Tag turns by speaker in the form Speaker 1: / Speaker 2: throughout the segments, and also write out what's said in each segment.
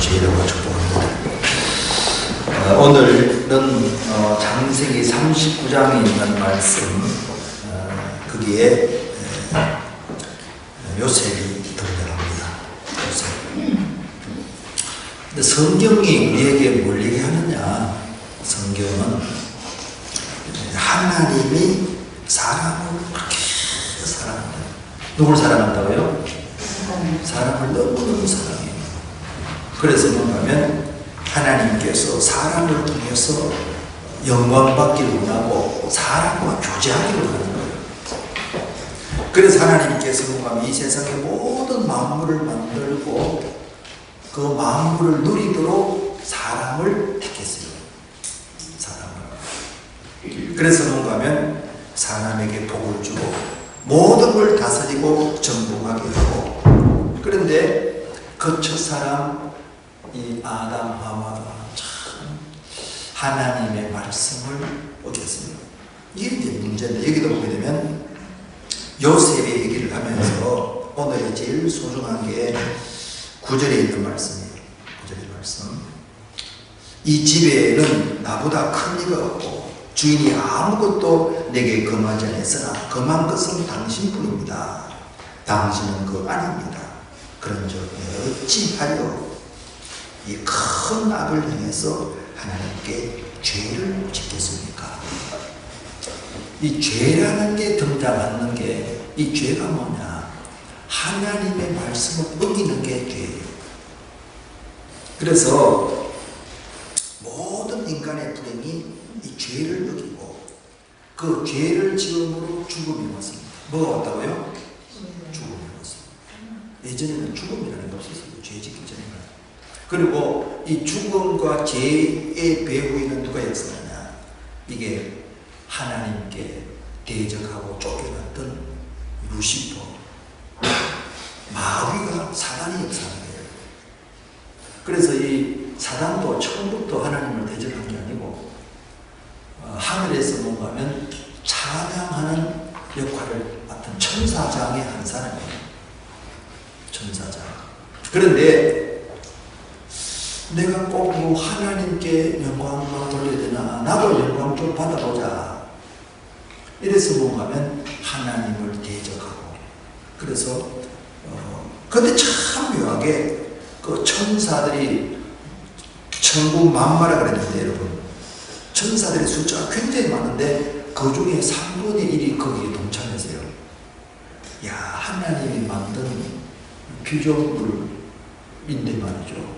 Speaker 1: 주의라고 축복합니다. 오늘은 창세기 39장에 있는 말씀, 거기에 요셉이 등장합니다. 요셉. 근데 성경이 우리에게 뭘 얘기하느냐? 성경은 하나님이 사람을 그렇게 사랑한다. 누굴 사랑한다고요? 사람을 너무너무 사랑해요. 그래서 뭔가면 하나님께서 사람을 통해서 영광받기를 원하고 사람과 교제하기를 원하는 거예요. 그래서 하나님께서 뭔가 이 세상의 모든 만물을 만들고 그 만물을 누리도록 사람을 택했어요. 사람을. 그래서 뭔가면 사람에게 복을 주고 모든 걸 다스리고 정복하게 하고, 그런데 그 첫사람 이 아담 하와가 참 하나님의 말씀을 어겼습니다. 이게 이제 문제인데, 여기도 보게 되면 요셉의 얘기를 하면서 오늘 제일 소중한 게 9절에 있는 말씀이에요. 9절의 말씀. 이 집에는 나보다 큰 이가 없고 주인이 아무것도 내게 금하지 않았으나 금한 것은 당신뿐입니다. 당신은 그 아닙니다. 그런즉 어찌하여 이 큰 악을 행해서 하나님께 죄를 짓겠습니까? 이 죄라는 게 등장하는 게, 이 죄가 뭐냐? 하나님의 말씀을 어기는 게 죄예요. 그래서 모든 인간의 불행이 이 죄를 어기고 그 죄를 지음으로 죽음이 왔습니다. 뭐가 왔다고요? 죽음이 왔습니다. 예전에는 죽음이라는 게 없었어요. 죄 짓기 전에는. 그리고 이 죽음과 죄의 배후에는 누가 역사하냐? 이게 하나님께 대적하고 쫓겨났던 루시퍼, 마귀가, 사단이 역사하는 거예요. 그래서 이 사단도 처음부터 하나님을 대적한 게 아니고 하늘에서 뭔가 하면 찬양하는 역할을 맡은 천사장의 한 사람이에요. 천사장. 그런데 내가 꼭 뭐 하나님께 영광만 돌려야 되나? 나도 영광 좀 받아보자. 이래서 뭔가 하면 하나님을 대적하고, 그래서 근데 참 묘하게 그 천사들이 천국 만마라 그랬는데, 여러분 천사들의 숫자가 굉장히 많은데 그 중에 3분의 1이 거기에 동참했어요. 야, 하나님이 만든 피조물인데 말이죠.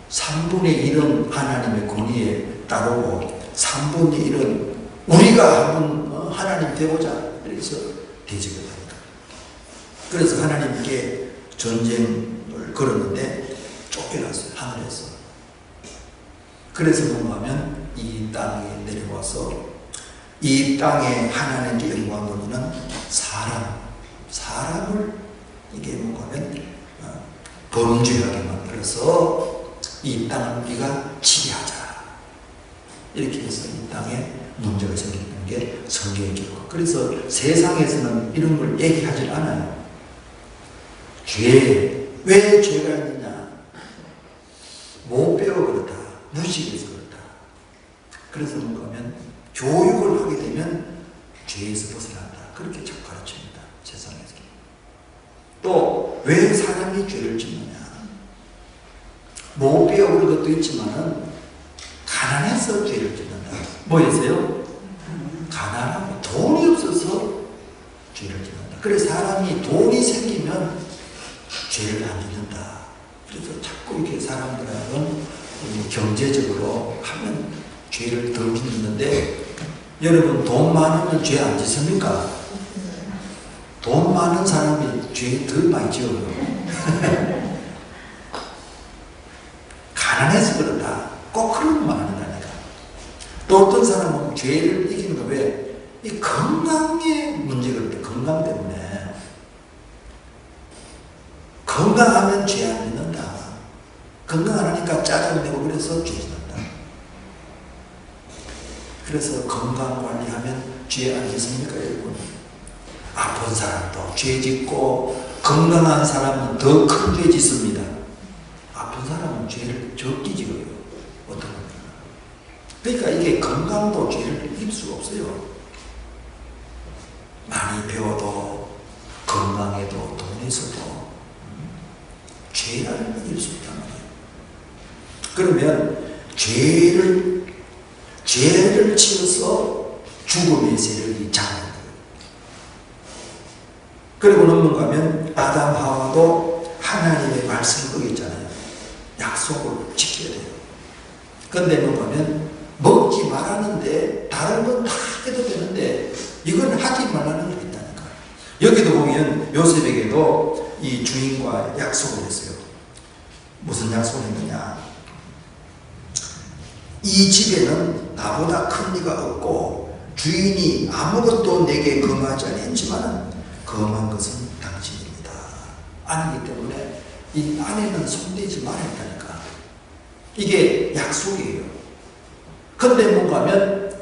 Speaker 1: 3분의 1은 하나님의 권위에 따르고 3분의 1은 우리가 한번 하나님 되고자, 그래서 대적을 합니다. 그래서 하나님께 전쟁을 걸었는데 쫓겨났어요. 하늘에서. 그래서 뭔가 하면 이 땅에 내려와서 이 땅에 하나님께 영광을 돌리는 사람을 이게 뭔가 하면 범죄하게 만들어서 이 땅을 우리가 지배하자. 이렇게 해서 이 땅에 문제가 생기는 게 성경의 기록. 그래서 세상에서는 이런 걸 얘기하지 않아요. 죄, 왜 죄가 있느냐? 못 배워 그렇다. 무식해서 그렇다. 그래서 뭔가 하면 교육을 하게 되면 죄에서 벗어난다. 그렇게 자꾸 가르칩니다. 세상에서. 또 왜 사람이 죄를 짓느냐? 못 배워 그런 것도 있지만은 가난해서 죄를 짓는다. 뭐였어요? 가난하고 돈이 없어서 죄를 짓는다. 그래서 사람이 돈이 생기면 죄를 안 짓는다. 그래서 자꾸 이렇게 사람들하고는 경제적으로 하면 죄를 덜 짓는데, 여러분 돈 많으면 죄 안 짓습니까? 돈 많은 사람이 죄 덜 많이 지어요. 가난해서 그런다. 꼭 그런 건 아니다니까. 또 어떤 사람은 죄를 이기는 거 왜? 이 건강에 문제가 있대. 건강 때문에. 건강하면 죄 안 짓는다. 건강 안 하니까 짜증내고 그래서 죄 짓는다. 그래서 건강 관리하면 죄 안 짓습니까, 여러분? 아픈 사람도 죄 짓고 건강한 사람은 더 큰 죄 짓습니다. 아픈 사람은 사람은 죄를 적게 지어요. 어떤 겁니까? 그러니까 이게 건강도 죄를 이길 수가 없어요. 많이 배워도 건강해도 돈에서도 죄를 이길 수 있단 말이에요. 그러면 죄를 지어서 죽음의 세력이 장하는 거예요. 그리고 넘어가면 아담 하와도 하나님의 말씀을 어겼잖아요. 약속을 지켜야 돼요. 그런데 넘어가면 먹지 말았는데 다른 건 다 해도 되는데 이건 하지 말라는 게 있다니까. 여기도 보면 요셉에게도 이 주인과 약속을 했어요. 무슨 약속을 했느냐? 이 집에는 나보다 큰 이가 없고 주인이 아무것도 내게 금하지 않았지만 금한 것은 당신입니다. 아니기 때문에 이 아내는 손대지 말았다니까. 이게 약속이에요. 근데 뭔가 하면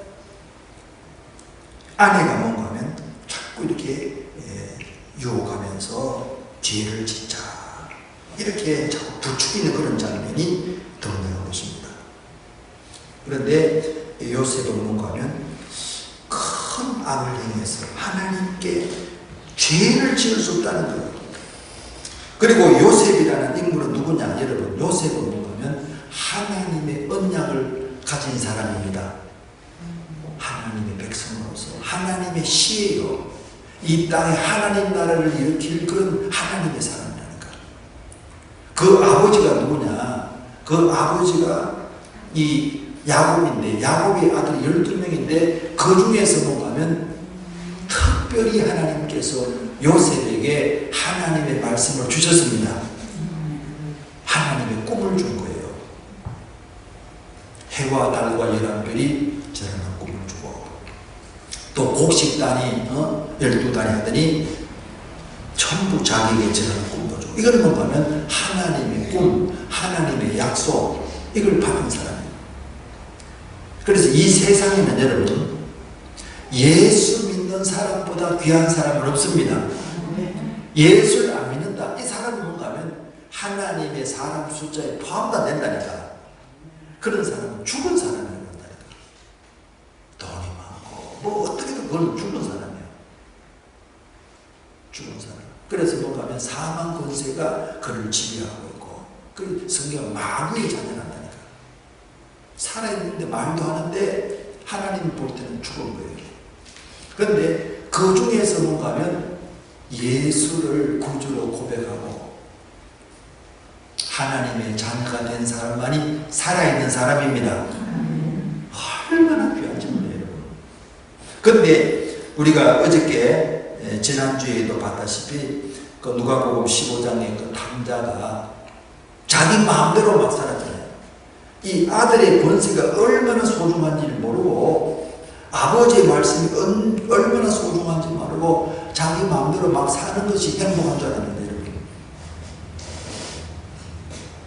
Speaker 1: 아내가 뭔가 하면 자꾸 이렇게 유혹하면서 죄를 짓자 이렇게 자꾸 부추기는 그런 장면이 드러나는 것입니다. 그런데 요셉은 뭔가 하면 큰 악을 행해서 하나님께 죄를 지을 수 없다는 거예요. 그리고 요셉이라는 인물은 누구냐? 여러분, 요셉은 뭔가 하면 하나님의 언약을 가진 사람입니다. 하나님의 백성으로서 하나님의 씨예요. 이 땅에 하나님 나라를 일으킬 그런 하나님의 사람이라니까. 그 아버지가 누구냐? 그 아버지가 이 야곱인데 야곱의 아들이 12명인데 그 중에서 뭐냐면 특별히 하나님께서 요셉에게 하나님의 말씀을 주셨습니다. 하나님의 꿈을 준 거예요. 해와 달과 11별이 저라는 꿈을 주고 또 곡식단이 12단이 하더니 전부 자기에게 저라는 꿈도 주고 이걸 뭐냐면 하나님의 꿈, 하나님의 약속 이걸 받은 사람이에요. 그래서 이 세상에는 여러분 예수 믿는 사람보다 귀한 사람은 없습니다. 예수를 안 믿는다. 이 사람은 뭔가 하면 하나님의 사람 숫자에 포함도 안 된다니까. 그런 사람은 죽은 사람이라고 한다니까. 돈이 많고 뭐 어떻게든 그건 죽은 사람이에요. 죽은 사람. 그래서 뭔가 하면 사망 권세가 그를 지배하고 있고 그 성경은 마귀의 자녀란다니까. 살아있는데 말도 하는데 하나님 볼 때는 죽은 거예요. 그런데 그 중에서 뭔가 하면 예수를 구주로 고백하고 하나님의 자녀가 된 사람만이 살아있는 사람입니다. 얼마나 귀한지 몰라요, 여러분. 그런데 우리가 어저께 지난주에도 봤다시피 그 누가복음 15장의 그 탕자가 자기 마음대로 막 살았잖아요. 이 아들의 권세가 얼마나 소중한지를 모르고 아버지의 말씀이 얼마나 소중한지 모르고 자기 마음대로 막 사는 것이 행복한 줄 알았는데 여러분.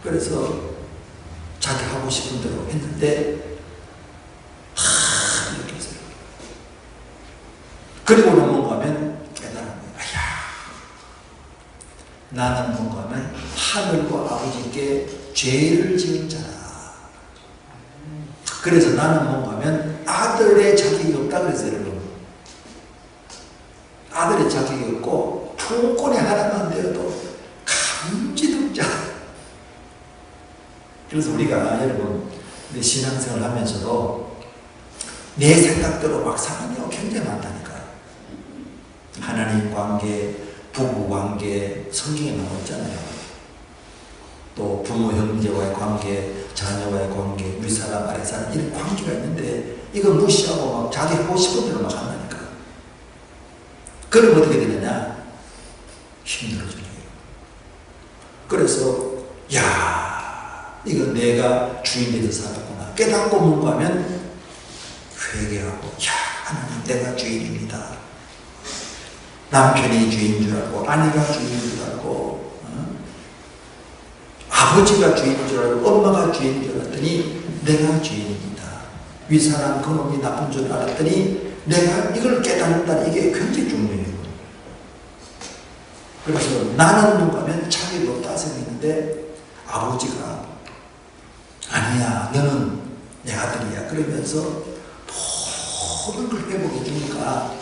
Speaker 1: 그래서 자기 하고 싶은 대로 했는데 이렇게 했어요. 그리고는 뭔가 하면 깨달은 거예요. 나는 뭔가 하면 하늘과 아버지께 죄를 지은 자라. 그래서 나는 뭔가 하면 아들의 자격이 없다 그랬어요, 여러분. 아들의 자격이 없고 통권이 하나만 되어도 감지덕자. 그래서 우리가 여러분 우리 신앙생활 하면서도 내 생각대로 막 사는 경우가 굉장히 많다니까. 하나님 관계, 부부 관계 성경에 나와 있잖아요. 또 부모 형제와의 관계, 자녀와의 관계, 윗사람 아랫사람 이런 관계가 있는데 이거 무시하고 막 자기 하고 싶은 대로 막 한다니까. 그럼 어떻게 되느냐? 힘들어지는 거예요. 그래서 이거 내가 주인 돼서 살았구나 깨닫고 뭔가 하면 회개하고 하나님 내가 주인입니다. 남편이 주인인 줄 알고 아내가 주인인 줄 알고 아버지가 주인인 줄 알고 엄마가 주인인 줄 알았더니 내가 주인입니다. 윗사람 그놈이 나쁜 줄 알았더니 내가 이걸 깨닫는다는 이게 굉장히 중요해요. 그래서 나는 뭔가 하면 자기도 따서 있는데 아버지가 아니야, 너는 내 아들이야. 그러면서 모든 걸 회복해 주니까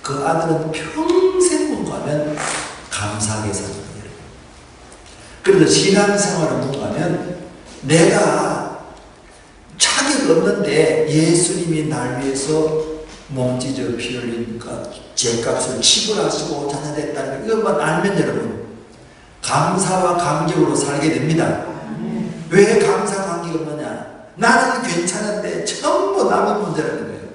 Speaker 1: 그 아들은 평생 뭔가하면 감사하게 사는 거예요. 그래서 신앙생활은 뭔가하면 내가 자격 없는데 예수님이 날 위해서 몸 찢어 피 흘리니까 죄값을 지불하시고 자녀됐다는 이것만 알면 여러분 감사와 감격으로 살게 됩니다. 왜 감사 감격이 없느냐? 나는 괜찮은데 전부 남의 문제라는 거예요.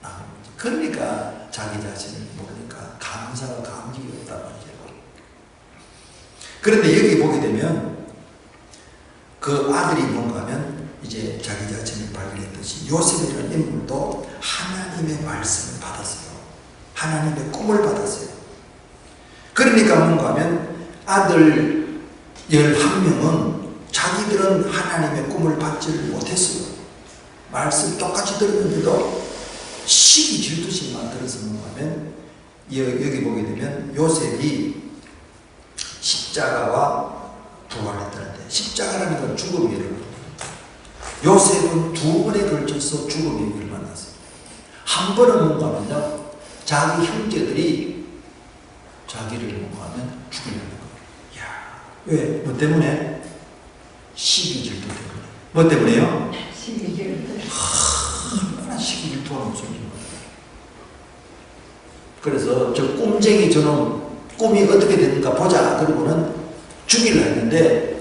Speaker 1: 남의 문제. 그러니까 자기 자신을 모르니까 감사와 감격이 없단 말이에요. 그런데 여기 보게 되면 그 아들이 뭔가 하면 이제 자기 자신을 발견했듯이 요셉이라는 인물도 하나님의 말씀을 받았어요. 하나님의 꿈을 받았어요. 그러니까 뭔가 하면 아들 11명은 자기들은 하나님의 꿈을 받지를 못했어요. 말씀 똑같이 들었는데도 시기 질투심만 들어서 뭔가 하면 여기 보게 되면 요셉이 십자가와 부활했다는데 십자가라는 건 죽음이에요. 요셉은 두 번에 걸쳐서 죽음의 위기를 만났어요. 한 번은 뭔가 하면요, 자기 형제들이 자기를 뭔가 하면 죽이려는 거예요. 야, 왜? 뭐 때문에? 시기질투 때문에. 뭐 때문에요?
Speaker 2: 시기질투.
Speaker 1: 얼마나 시기질투가 없어지는 거예요. 그래서 저 꿈쟁이 저놈 꿈이 어떻게 되는가 보자. 그러고는 죽이려 했는데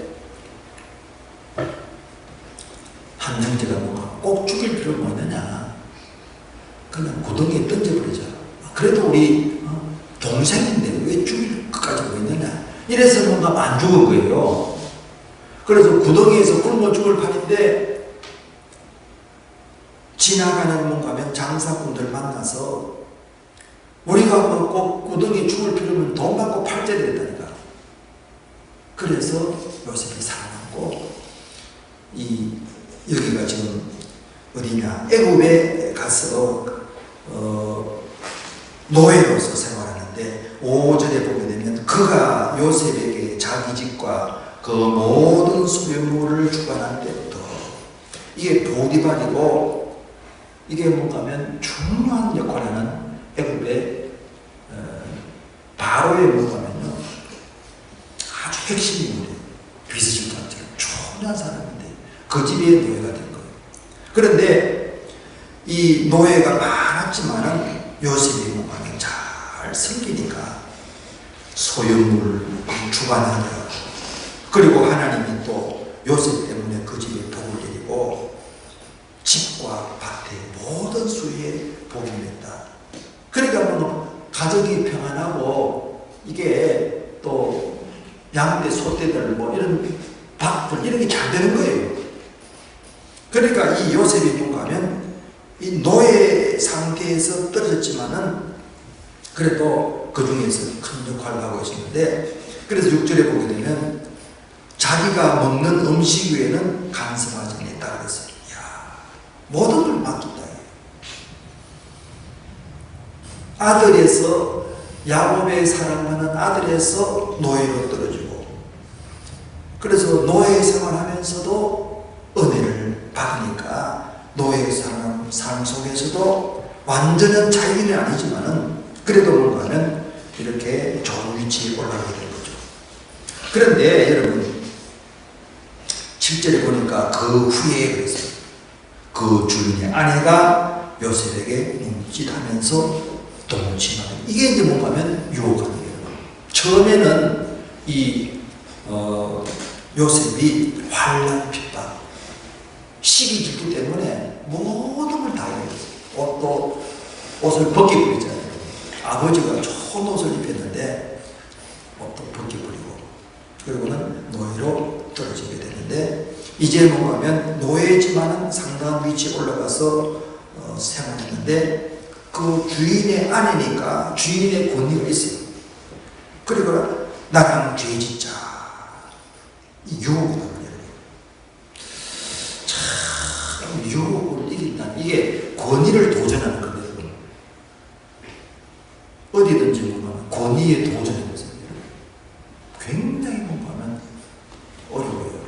Speaker 1: 한 형제가 뭔가 꼭 죽일 필요가 없느냐. 그냥 구덩이에 던져버리자. 그래도 우리 동생인데 왜 죽일 것까지 뭐 있느냐. 이래서 뭔가 안 죽은 거예요. 그래서 구덩이에서 굶어 죽을 판인데 지나가는 뭔가 하면 장사꾼들 만나서 우리가 뭐 꼭 구덩이에 죽을 필요면 돈 받고 팔자야 된다니까. 그래서 요셉이 살아남고 여기가 지금 어디냐, 애굽에 가서 노예로서 생활하는데 5절에 보게 되면 그가 요셉에게 자기 집과 그 모든 소유물을 주관할 때부터 이게 보디발이고 이게 뭔가 하면 중요한 역할을 하는 애굽의 바로의 뭔가 하면요 아주 핵심 인물이에요. 비스실장처럼 중요한 사람인데 그 집의 노예가 된 거예요. 그런데 이 노예가 많았지만은 요셉이 뭔가 잘 섬기니까 소유물 주관하더라고. 그리고 하나님이 또 요셉 때문에 그 집에 복을 내리고 집과 밭의 모든 수에 복이 낸다. 그러니까 뭐 가정이 평안하고 이게 또 양대 소떼들 뭐 이런 밭들 이런 게 잘 되는 거예요. 그러니까 이 요셉이 뭔가 하면 이 노예 상태에서 떨어졌지만은 그래도 그 중에서 큰 역할을 하고 있었는데 그래서 6절에 보게 되면 자기가 먹는 음식 위에는 간섭하지 않았다 그랬어요. 이야, 모든 걸 맡겼다. 아들에서 야곱의 사랑하는 아들에서 노예로 떨어지고 그래서 노예 생활하면서도 은혜를 받으니까 노예 삶 속에서도 완전한 자유는 아니지만은 그래도 뭔가 하면 이렇게 좋은 위치에 올라가게 된 거죠. 그런데 여러분 7절에 보니까 그 후에 그랬어요. 그 주인의 아내가 요셉에게 눈짓하면서 동침하는 이게 이제 뭔가 하면 유혹하는 거예요. 처음에는 이 요셉이 환난 핍박 시기 질투 때문에 모든 걸 다 해요. 옷을 벗겨버리잖아요. 아버지가 좋은 옷을 입혔는데 옷도 벗겨버리고 그리고는 노예로 떨어지게 되는데 이제 뭔가 하면 노예지만은 상당한 위치에 올라가서 생활했는데 그 주인의 아내니까 주인의 권위가 있어요. 그리고 나랑 죄 짓자. 이 유혹이라는 거예요. 참 유혹을 이긴다는 이게 권위를 도전하는 거예요. 어디든지 뭔가 권위에 도전하는 거예요. 굉장히 뭔가 하면 어려워요.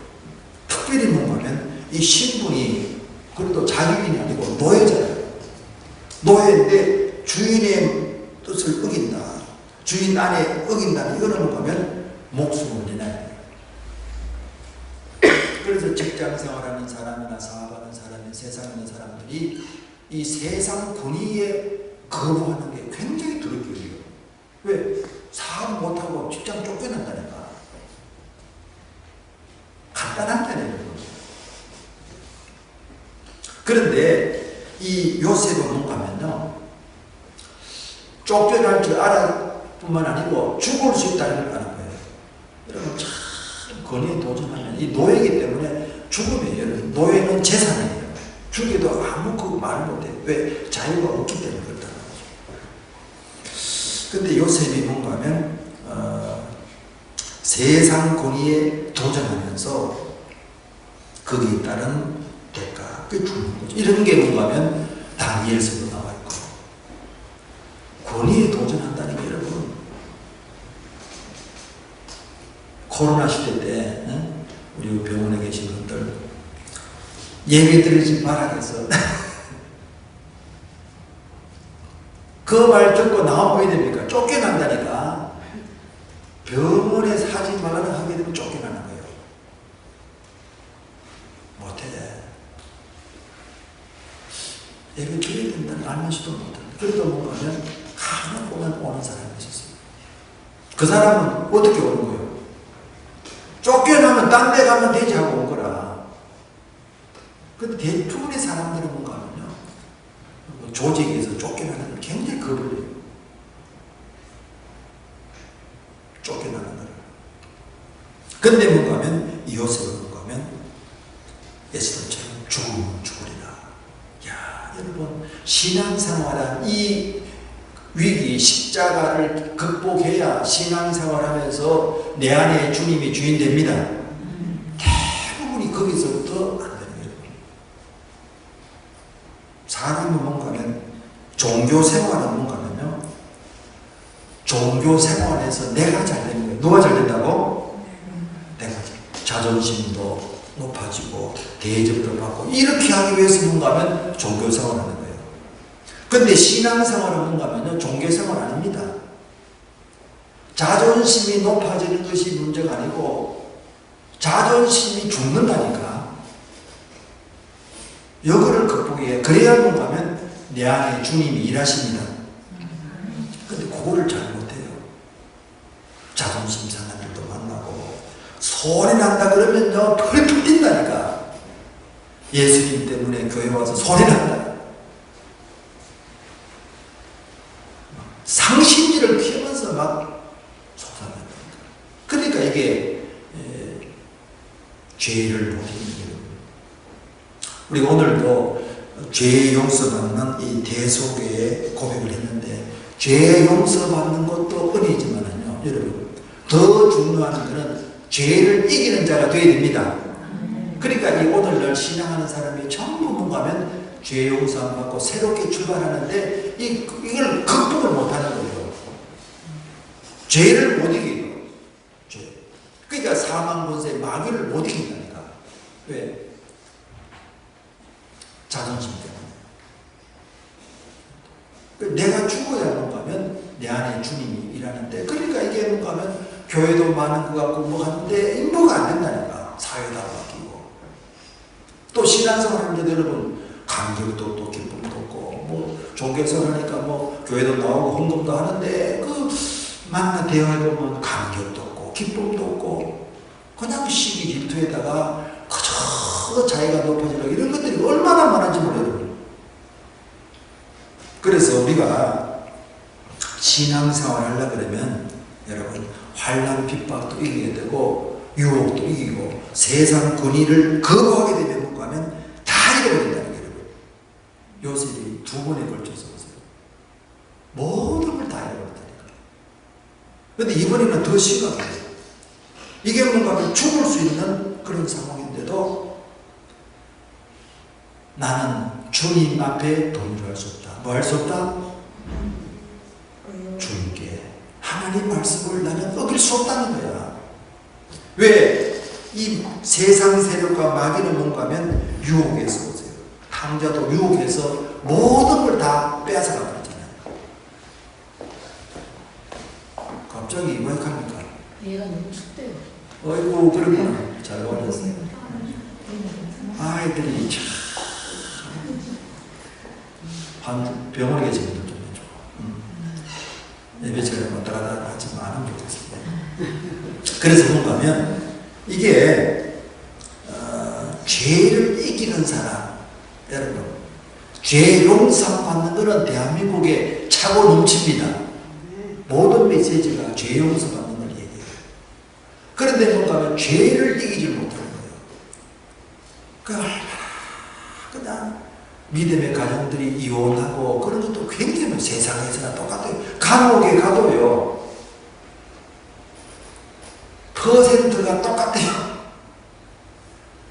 Speaker 1: 특별히 뭔가 하면 이 신분이 그래도 자유인이 아니고 노예잖아요. 노예인데 주인의 뜻을 어긴다. 주인 안에 어긴다는 이거는 보면 목숨을 내놔야 돼요. 그래서 직장 생활하는 사람이나 사업하는 사람이 세상에 있는 사람들이 이 세상 권위에 거부하는 게 굉장히 두렵거든요. 왜? 사업 못하고 직장 쫓겨난다니까. 간단하잖아요. 그런데 이 요셉은 뭔가 하면요, 쫓겨날 줄 알아 뿐만 아니고 죽을 수 있다는 걸 아는 거예요. 여러분 참 권위에 도전하면 이 노예이기 때문에 죽음이에요. 여러분 노예는 재산이에요. 죽여도 아무 그 말을 못해요. 왜? 자유가 없기 때문에 그렇다는 거죠. 근데 요셉이 뭔가 하면 세상 권위에 도전하면서 거기에 따른 대가, 그게 죽는 거죠. 이런 게 뭔가 하면 다니엘서도 나와 있고, 권위에 도전한다는 게 여러분, 코로나 시대 때 우리 병원에 계신 분들 예배 드리지 말아겠어. 그 말 듣고 나오면 뭐 됩니까? 쫓겨난다니까. 병원에 사지 말라는 하게 되면 쫓겨나는 거예요. 못해. 예배 드려야 된다는 알면서도 못해. 그래도 뭔가 하면 간혹 보면 오는 사람이 있었어요. 그 사람은 어떻게 오는 거예요? 쫓겨나면 딴 데 가면 되지 하고 온 거라. 근데 대부분의 사람들은 뭔가 하면요, 조직에서 쫓겨나는 걸 굉장히 겁을 해요. 쫓겨나는 걸. 근데 뭔가 하면 요셉은 뭔가 하면 에스더처럼 죽으면 죽으리라. 야, 여러분 신앙생활한 이 위기 십자가를 극복해야 신앙생활하면서 내 안에 주님이 주인 됩니다. 대부분이 거기서부터 안 되는 거예요. 사람은 뭔가 하면 종교생활은 뭔가 하면요, 종교생활에서 내가 잘 되는 거예요. 누가 잘 된다고? 내가 자존심도 높아지고 대접도 받고 이렇게 하기 위해서 뭔가 하면 종교생활을 하는 거예요. 근데 신앙생활은 뭔가 하면요, 종교생활 아닙니다. 자존심이 높아지는 것이 문제가 아니고 자존심이 죽는다니까. 이거를 극복해야, 그래야 뭔가 하면 내 안에 주님이 일하십니다. 근데 그거를 잘 못해요. 자존심 상한 일도 만나고 소리 난다 그러면요 펄펄 뛴다니까. 예수님 때문에 교회 와서 소리 난다. 상심지를 피우면서 막 속상합니다. 그러니까 이게 죄를 못 이기는 거예요. 우리가 오늘도 죄 용서받는 이 대소교에 고백을 했는데, 죄 용서받는 것도 은혜지만은요, 여러분 더 중요한 것은 죄를 이기는 자가 되어야 됩니다. 그러니까 이 오늘날 신앙하는 사람이 전부 뭔가 하면 죄 용서 안 받고 새롭게 출발하는데 이걸 극복을 못하는 거예요. 죄를 못 이겨요. 죄. 그러니까 사망 권세 마귀를 못 이긴다니까. 왜? 자존심 때문에. 내가 죽어야 뭔가 하면 내 안에 주님이 일하는데, 그러니까 이게 뭔가 하면 교회도 많은 것 같고 뭐 하는데 인도가 안 된다니까. 사회가 바뀌고 또 신앙생활 하는데 여러분 감격도 없고 기쁨도 없고, 뭐 종교생활 하니까 뭐 교회도 나오고 헌금도 하는데 그 만나 대화해보면 감격도 없고 기쁨도 없고 그냥 시기 질투에다가 그저 자기가 높아지려고 이런 것들이 얼마나 많은지 몰라요. 그래서 우리가 신앙생활 하려고 그러면 여러분 환난 핍박도 이기게 되고 유혹도 이기고 세상 권위를 거부하게 되면 뭔가 하면 다 잃어버린다는 거예요. 요셉이 두 번에 걸쳐서 보세요. 모든 걸 다 잃어버렸다니까. 그런데 이번에는 더 심각해요. 이게 뭔가 하면 죽을 수 있는 그런 상황인데도 나는 주님 앞에 동조할 수 없다. 뭐 할 수 없다? 주님께 하나님 말씀을 나는 어길 수 없다는 거야. 왜? 이 세상 세력과 마귀는 뭔가 하면 유혹에서 오세요. 탕자도 유혹해서 모든 걸 다 빼앗아가 버리잖아요. 갑자기 왜 합니까?
Speaker 2: 얘가 너무 춥대요.
Speaker 1: 어이구, 그러구나. 잘 어울렸어요. 아이들이 참. 병원에 계신 분들 좀 해줘. 예배처럼 왔다 갔다 하지 않으면 좋겠습니다. 그래서 뭔가 하면, 이게, 죄를 이기는 사람, 여러분, 죄 용서받는 것은 대한민국에 차고 넘칩니다. 모든 메시지가 죄 용서받는 걸 얘기해요. 그런데 뭔가 하면 죄를 이기질 못하는 거예요. 그냥 믿음의 가정들이 이혼하고 그런 것도 굉장히 세상에서나 똑같아요. 감옥에 가도요, 퍼센트가 똑같아요.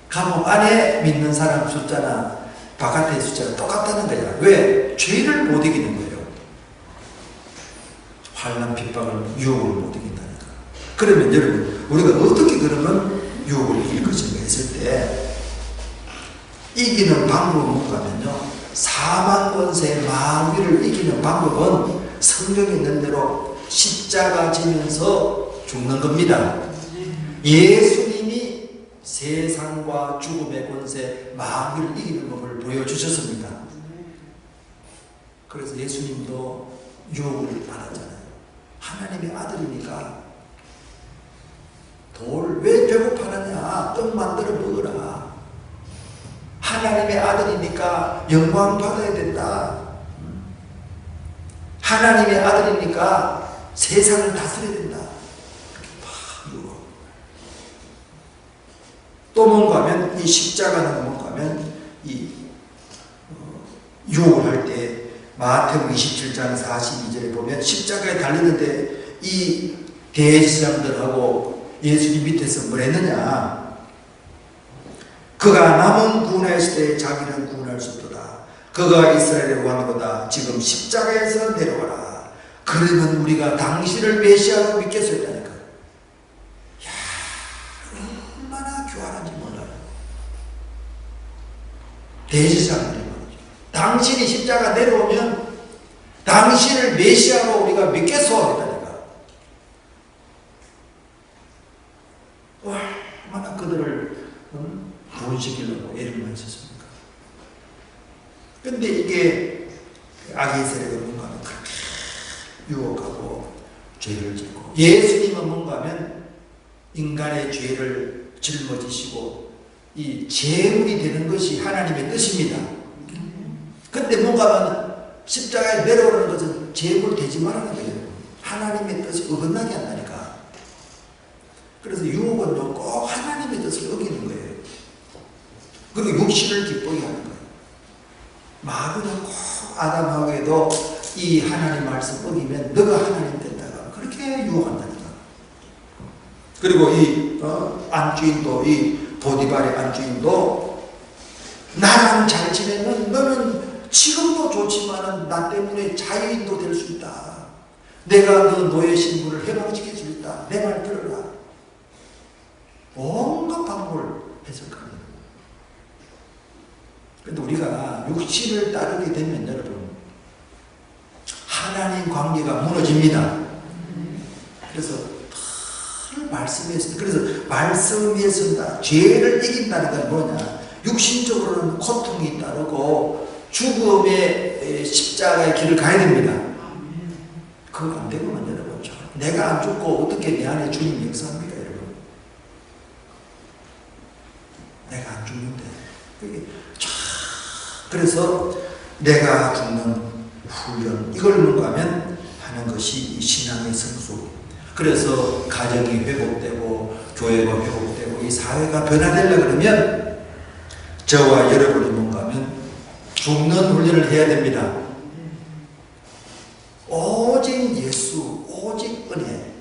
Speaker 1: 감옥 안에 믿는 사람 숫자나 바깥의 숫자가 똑같다는 거잖아요. 왜? 죄를 못 이기는 거예요. 환난, 핍박을, 유혹을 못 이긴다니까. 그러면 여러분, 우리가 어떻게 그러면 유혹을 이길 것인가 했을 때, 이기는 방법은 뭔가 하면요, 사망 권세 마귀를 이기는 방법은 성경에 있는 대로 십자가 지면서 죽는 겁니다. 예수님이 세상과 죽음의 권세 마귀를 이기는 법을 보여주셨습니다. 그래서 예수님도 유혹을 받았잖아요. 하나님의 아들이니까 돌 왜 배고파하냐, 떡 만들어 먹으라. 하나님의 아들이니까 영광 받아야 된다. 하나님의 아들이니까 세상을 다스려야 된다. 또 뭔가 하면 이 십자가는 뭔가 하면 이 유혹을 할 때 마태복음 27장 42절에 보면 십자가에 달리는데 이 대제사장들하고 예수님 밑에서 뭘 했느냐, 그가 남은 구원하였을 때 자기는 구원할 수 없도다. 그가 이스라엘의 왕이로다. 지금 십자가에서 내려와라. 그러면 우리가 당신을 메시아로 믿겠었다니까. 이야, 얼마나 교활한지 몰라요. 대제사장들이 말이죠. 당신이 십자가 내려오면 당신을 메시아로 우리가 믿겠소 했다니까. 얼마나 그들을 구원시키려고 애를 많이 썼습니까? 근데 이게 악의 세력은 뭔가 하면 그렇게 유혹하고 죄를 짓고, 예수님은 뭔가 하면 인간의 죄를 짊어지시고 이 제물이 되는 것이 하나님의 뜻입니다. 근데 뭔가 하면 십자가에 내려오는 것은 제물 되지 말라는 거예요. 하나님의 뜻이 어긋나게 한다니까. 그래서 유혹은 꼭 하나님의 뜻을 어기는 거예요. 그리고 육신을 기쁘게 하는 거예요. 마귀는 꼭 아담하고에도 이 하나님 말씀 어기면 너가 하나님 된다가 그렇게 유혹한다니까. 그리고 이 안주인도, 이 보디발의 안주인도 나랑 잘 지내면 너는 지금도 좋지만은 나 때문에 자유인도 될 수 있다. 내가 너 노예 신분을 해방시킬 수 있다. 내 말 들어라. 온갖 방법을 해석합니다. 그런데 우리가 육신을 따르게 되면 여러분, 하나님 관계가 무너집니다. 그래서 늘 말씀 위에 선다. 그래서 말씀 위에 선다. 죄를 이긴다는 건 뭐냐? 육신적으로는 고통이 따르고 죽음의 십자가의 길을 가야 됩니다. 그거 안 되면 여러분, 내가 안 죽고 어떻게 내 안에 주님이 역사합니까, 여러분? 내가 안 죽는데. 그래서 내가 죽는 훈련, 이걸 뭔가 하면 하는 것이 신앙의 성수. 그래서 가정이 회복되고 교회가 회복되고 이 사회가 변화되려고 그러면 저와 여러분이 뭔가 하면 죽는 훈련을 해야 됩니다. 오직 예수, 오직 은혜.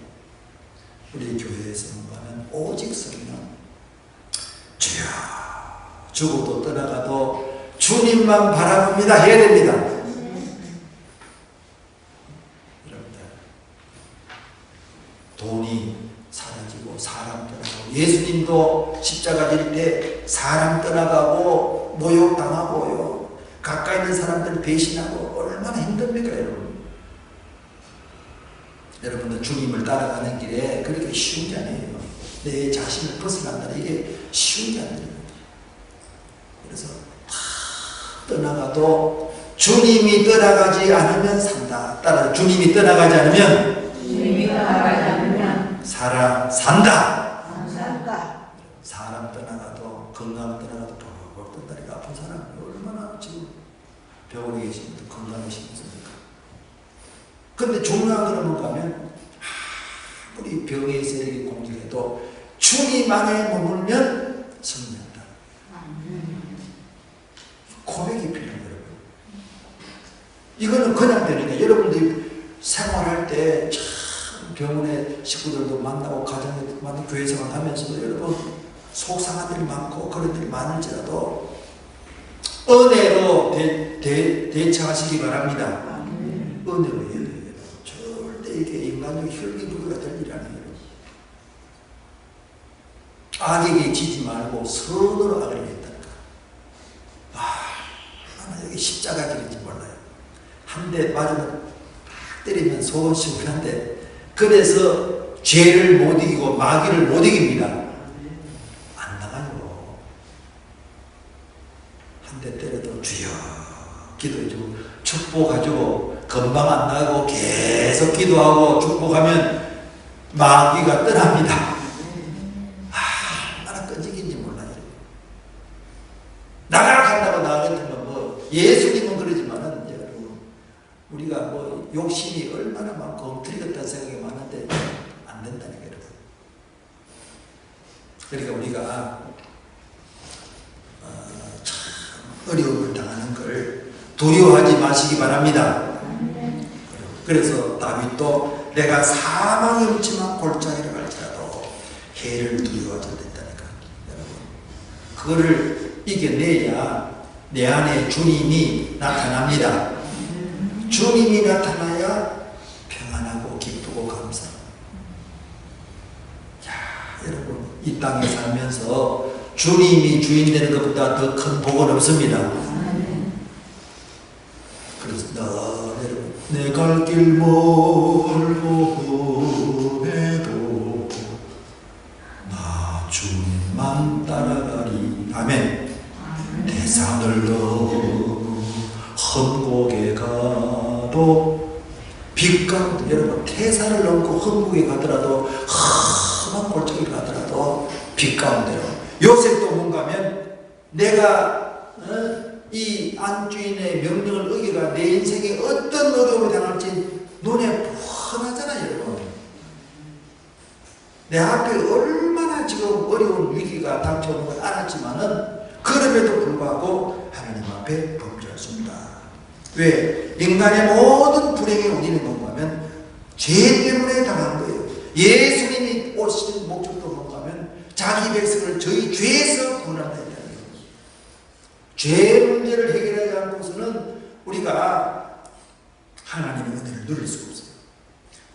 Speaker 1: 우리 교회에서 뭔가 하면 오직 성령. 주여, 죽어도 떠나가도 주님만 바라봅니다 해야 됩니다. 여러분들, 돈이 사라지고 사람 떠나고 예수님도 십자가 질 때 사람 떠나가고 모욕당하고요. 가까이 있는 사람들 배신하고 얼마나 힘듭니까, 여러분? 여러분들 주님을 따라가는 길에 그렇게 쉬운 게 아니에요. 내 자신을 벗어난다는 이게 쉬운 게 아니에요. 그래서 떠나가도 주님이 떠나가지 않으면 산다. 따라 주님이 떠나가지 않으면 산다. 사람 떠나가도 건강 떠나가도 벅벅 뜬다니까. 아픈 사람이 얼마나 지금 병원에 계신 분들 건강하시겠습니까? 근데 중요한 거는 뭔가 하면 아무리 병의 세력이 공격해도 주님 안에 머물면 승리한다. 고백이 필요해요, 여러분. 이거는 그냥 되는 게 여러분들이 생활할 때 참 병원에 식구들도 만나고 가정에 만나고 교회 생활하면서도 여러분 속상한 일이 많고 그런 일이 많을지라도 은혜로 대처하시기 바랍니다. 은혜로 해야 돼요. 절대 이게 인간적 혈기부기가 될 일이 아니에요. 악에게 지지 말고 선으로 악을 했다니까. 나는 여기 십자가 길인지 몰라요. 한 대 맞으면 팍 때리면 속은 시원한데 그래서 죄를 못 이기고 마귀를 못 이깁니다. 안 나가요. 한 대 때려도 주여 기도해주고 축복해주고 금방 안 나가고 계속 기도하고 축복하면 마귀가 떠납니다. 얼마나 끈질긴지 몰라요. 나가간다고 나가겠지만 뭐 예수님은 그러지만은 여러분 우리가 뭐 욕심이 얼마나 많고 엉터리 같다는 생각이 많은데 안 된다니까 여러분. 그러니까 우리가 참 어려움을 당하는 걸 두려워하지 마시기 바랍니다. 그래서 다윗도 내가 사망이 없지만 골짜기를 갈지라도 해를 두려워하지 않는다니까. 여러분 그거를 이겨내야 내 안에 주님이 나타납니다. 주님이 나타나야 평안하고 기쁘고 감사합니다. 여러분 이 땅에 살면서 주님이 주인 되는 것보다 더 큰 복은 없습니다. 그래서 여러분 내 갈 길 멀고 해도 나 주님만 따라가리. 아멘. 대산을 넘어 험곡에 가도 빛 가운데 여러분 태산을 넘고 험곡에 가더라도 험한 골짜기를 가더라도 빛 가운데로 요셉도 뭔가 하면 내가 이 안주인의 명령을 어기가 내 인생에 어떤 어려움을 당할지 눈에 뻔하잖아요. 여러분 내 앞에 얼마나 지금 어려운 위기가 닥쳐오는 걸 알았지만은 그럼에도 불구하고 하나님 앞에 범죄했습니다. 왜? 인간의 모든 불행의 원인은 뭔가 하면 죄 때문에 당한 거예요. 예수님이 오신 목적도 뭔가 하면 자기 백성을 저희 죄에서 구원한다 했다는 거예요. 죄 문제를 해결하지 않고서는 우리가 하나님의 은혜를 누릴 수가 없어요.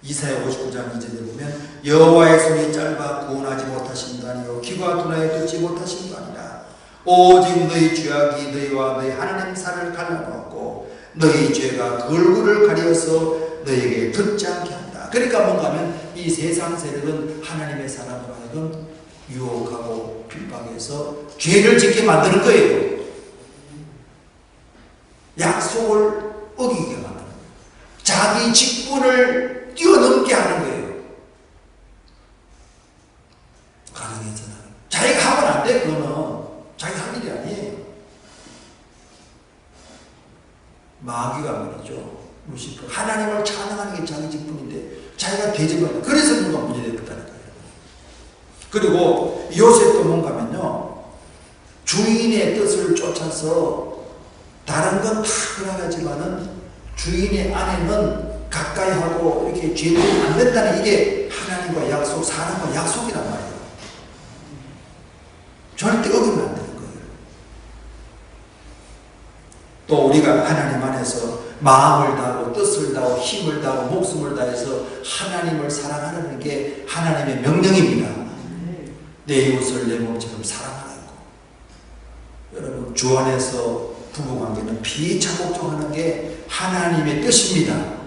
Speaker 1: 이사야 59장 2절에 보면 여호와의 손이 짧아 구원하지 못하신다니요 귀가 둔하여 듣지 못하신 거 아니라 오직 너희 죄악이 너희와 너희 하나님 살을 갈라놓았고 너희 죄가 그 얼굴을 가려서 너희에게 듣지 않게 한다. 그러니까 뭔가 하면 이 세상 세력은 하나님의 사람으로 하여금 유혹하고 핍박해서 죄를 짓게 만드는 거예요. 약속을 어기게 만드는 거예요. 자기 직분을 뛰어넘게 하는 거예요. 가정에서는 자기가 하면 안 돼. 그거는 자기가 할 일이 아니에요. 마귀가 말이죠. 루시퍼. 하나님을 찬양하는 게 자기 직분인데 자기가 대접하는. 그래서 뭔가 문제됐다니까요. 그리고 요셉도 뭔가 하면요. 주인의 뜻을 쫓아서 다른 건 다 그나가지만은 주인의 안에는 가까이 하고 이렇게 죄를 안 된다는 이게 하나님과 약속, 사람과 약속이란 말이에요. 절대 어기면 안 되는 거예요. 또 우리가 하나님 안에서 마음을 다하고 뜻을 다하고 힘을 다하고 목숨을 다해서 하나님을 사랑하는 게 하나님의 명령입니다. 내 이웃을 내 몸처럼 사랑하라고. 여러분, 주 안에서 부부관계는 피차곡종하는 게 하나님의 뜻입니다.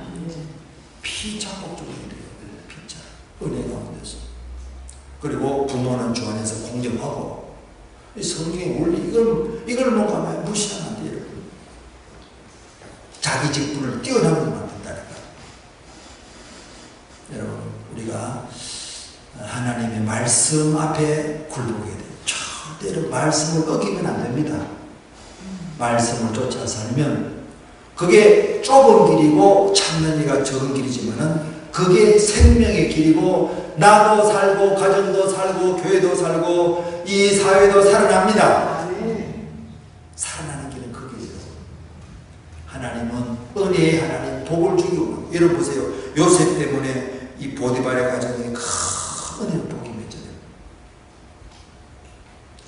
Speaker 1: 피차곡종이 돼요. 피차. 은혜 가운데서. 그리고 부모는 주 안에서 공경하고, 이 성경의 원리, 이걸 뭔가 무시하면 안 돼요. 자기 직분을 뛰어넘는 만든다니까. 여러분, 우리가 하나님의 말씀 앞에 굴복해야 돼요. 절대로 말씀을 어기면 안 됩니다. 말씀을 쫓아 살면 그게 좁은 길이고 찾는 이가 적은 길이지만은 그게 생명의 길이고 나도 살고 가정도 살고 교회도 살고 이 사회도 살아납니다. 살아나는 길은 그 길이에요. 하나님은 은혜의 하나님, 복을 주기로. 여러분 보세요. 요셉 때문에 이 보디발의 가정에 큰 은혜의 복이 맺혀요.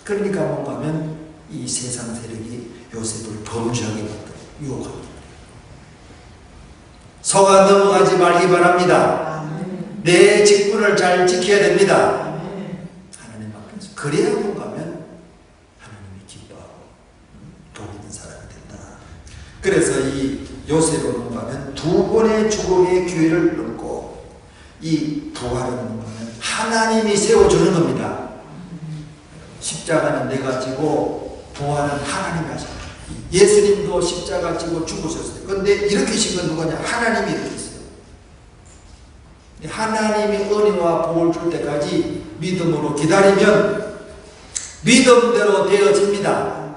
Speaker 1: 그러니까 뭔가 하면 이 세상 세력이 요셉을 범죄하게 만들어 유혹합니다. 속아 넘어가지 말기 바랍니다. 내 직분을 잘 지켜야 됩니다. 하나님 앞에서. 그래야 뭔가 하면 하나님이 기뻐하고 복 있는 사람이 된다. 그래서 이 요셉은 뭔가 하면 두 번의 죽음의 기회를 얻고 이 부활은 뭔가 하면 하나님이 세워주는 겁니다. 십자가는 내가 지고 부활은 하나님이 하셨다. 예수님도 십자가 지고 죽으셨어요. 그런데 일으키신 건 누구냐? 하나님이 일으켰어요. 하나님이 은혜와 복을 줄 때까지 믿음으로 기다리면 믿음대로 되어집니다.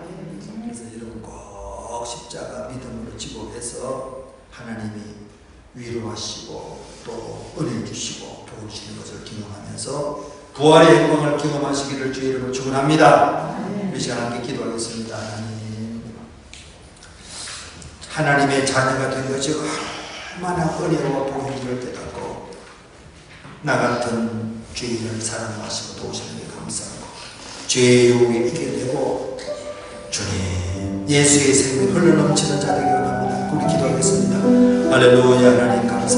Speaker 1: 그래서 여러분 꼭 십자가 믿음으로 지고 해서 하나님이 위로하시고 또 은혜 주시고 복을 주시는 것을 경험하면서 부활의 영광을 경험하시기를 주의 이름으로 축원합니다. 이 시간 함께 기도하겠습니다. 하나님의 자녀가 된 것이 얼마나 은혜와 복인 줄 깨닫고 나 같은 죄인을 사랑하시고 도우시는 게 감사하고 죄의 유혹에 이겨내고 주님 예수의 생명 흘러넘치는 자 되기 원합니다. 우리 기도하겠습니다. 할렐루야. 하나님 감사합니다.